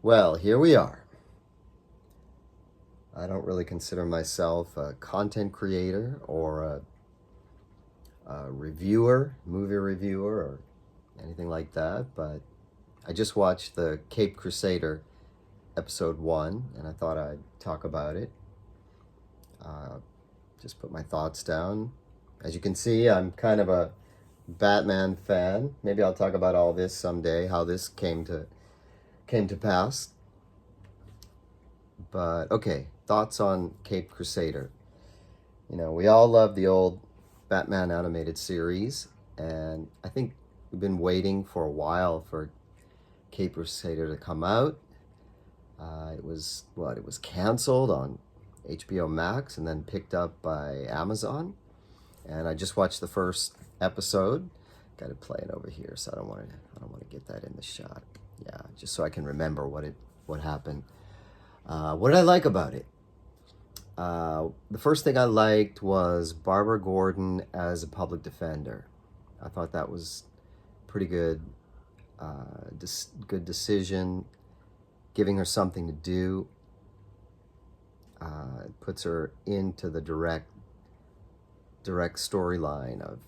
Well, here we are. I don't really consider myself a content creator or a reviewer, movie reviewer, or anything like that, but I just watched the Caped Crusader episode 1, and I thought I'd talk about it. Uh, just put my thoughts down. As you can see, I'm kind of a Batman fan. Maybe I'll talk about all this someday, how this came to pass. But okay, thoughts on Caped Crusader. We all love the old Batman animated series, and I think we've been waiting for a while for Caped Crusader to come out. It was canceled on HBO Max and then picked up by Amazon. And I just watched the first episode. Got it playing over here, so I don't want to get that in the shot. Yeah, just so I can remember what happened. What did I like about it? The first thing I liked was Barbara Gordon as a public defender. I thought that was pretty good, good decision, giving her something to do. It puts her into the direct storyline of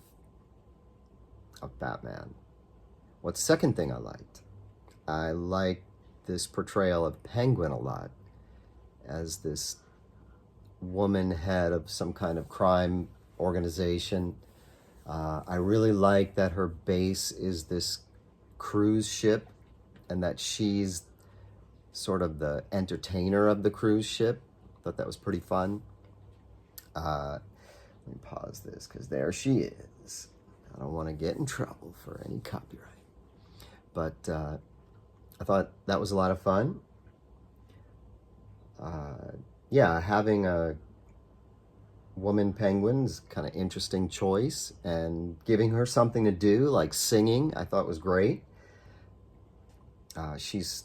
Batman. What second thing I liked? I liked this portrayal of Penguin a lot as this woman head of some kind of crime organization. I really like that her base is this cruise ship and that she's sort of the entertainer of the cruise ship. Thought that was pretty fun. Let me pause this because there she is. I don't want to get in trouble for any copyright. But I thought that was a lot of fun. Yeah, having a woman penguin is kind of interesting choice, and giving her something to do, like singing, I thought was great. She's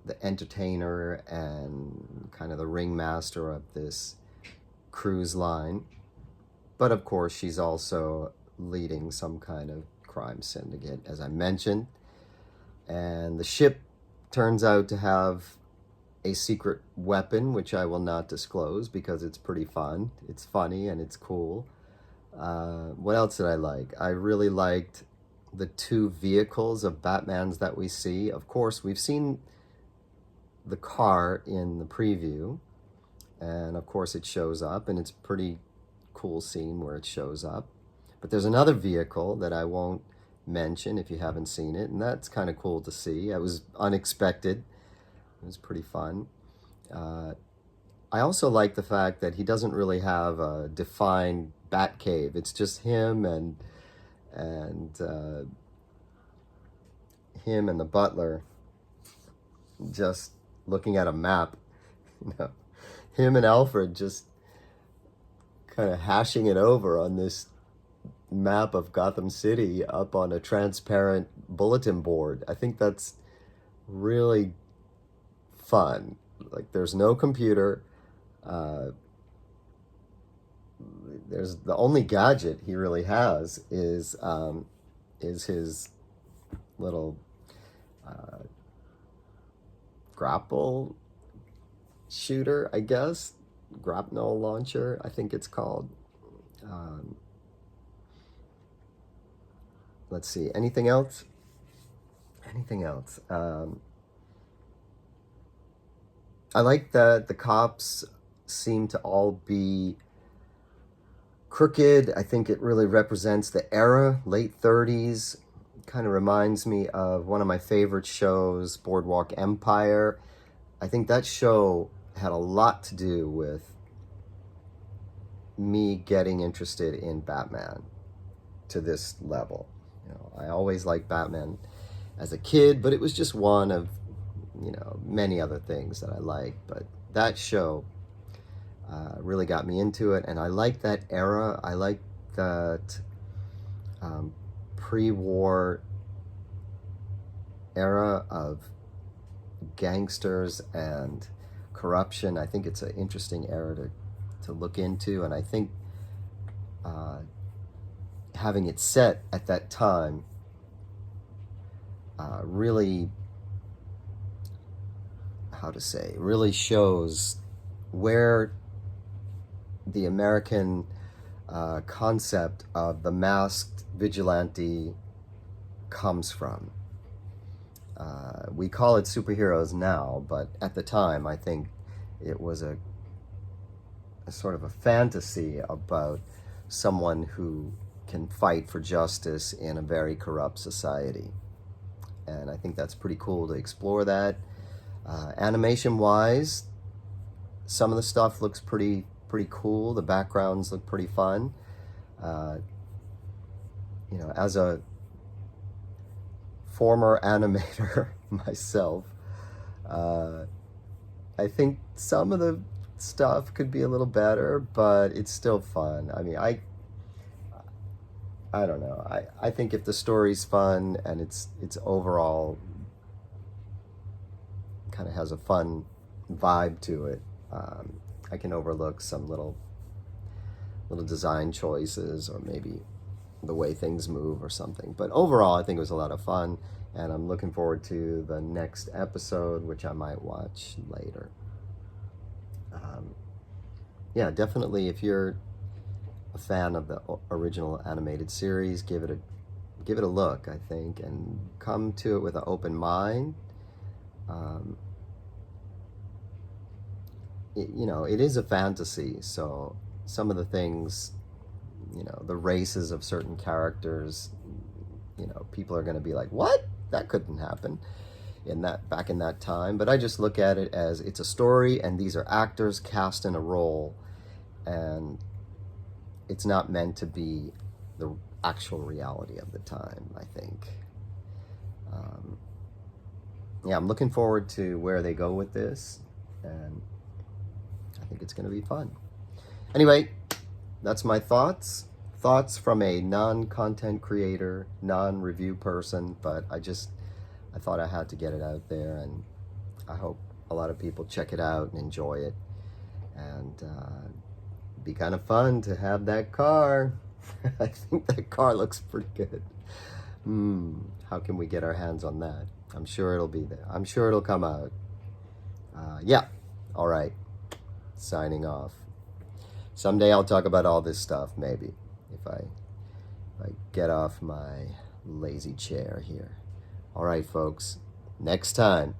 the entertainer and kind of the ringmaster of this cruise line. But of course, she's also leading some kind of crime syndicate, as I mentioned. And the ship turns out to have a secret weapon, which I will not disclose because it's pretty fun. It's funny and it's cool. What else did I like? I really liked the two vehicles of Batman's that we see. Of course, we've seen the car in the preview, and of course it shows up, and it's a pretty cool scene where it shows up. But there's another vehicle that I won't mention if you haven't seen it, and that's kind of cool to see. It was unexpected. It was pretty fun. I also like the fact that he doesn't really have a defined bat cave. It's just him and him and the butler just looking at a map. You know, him and Alfred just kind of hashing it over on this map of Gotham City up on a transparent bulletin board. I think that's really fun. Like, there's no computer. There's the only gadget he really has is his little grapple shooter, I guess, grapnel launcher, I think it's called. Um, let's see, anything else? Anything else? I like that the cops seem to all be crooked. I think it really represents the era, late 30s. Kind of reminds me of one of my favorite shows, Boardwalk Empire. I think that show had a lot to do with me getting interested in Batman to this level. I always liked Batman as a kid, but it was just one of many other things that I like. But that show really got me into it, and I like that era. I like that pre-war era of gangsters and corruption. I think it's an interesting era to look into, and I think having it set at that time really how to say, really shows where the American concept of the masked vigilante comes from. We call it superheroes now, but at the time, I think it was a sort of a fantasy about someone who can fight for justice in a very corrupt society. And I think that's pretty cool to explore that. Animation-wise, some of the stuff looks pretty cool. The backgrounds look pretty fun. As a former animator myself, I think some of the stuff could be a little better, but it's still fun. I mean, I don't know. I think if the story's fun and it's overall kind of has a fun vibe to it, I can overlook some little design choices or maybe the way things move or something. But overall, I think it was a lot of fun, and I'm looking forward to the next episode, which I might watch later. Yeah, definitely, if you're a fan of the original animated series, give it a look, I think, and come to it with an open mind. It is a fantasy, so some of the things, the races of certain characters, people are going to be like, what? That couldn't happen back in that time. But I just look at it as it's a story, and these are actors cast in a role, and it's not meant to be the actual reality of the time, I think. I'm looking forward to where they go with this, and I think it's going to be fun. Anyway, that's my thoughts from a non-content creator, non-review person, but I thought I had to get it out there, and I hope a lot of people check it out and enjoy it. And it'd be kind of fun to have that car. I think that car looks pretty good. How can we get our hands on that? I'm sure it'll be there. I'm sure it'll come out. All right. Signing off. Someday I'll talk about all this stuff, maybe, if I get off my lazy chair here. All right, folks. Next time.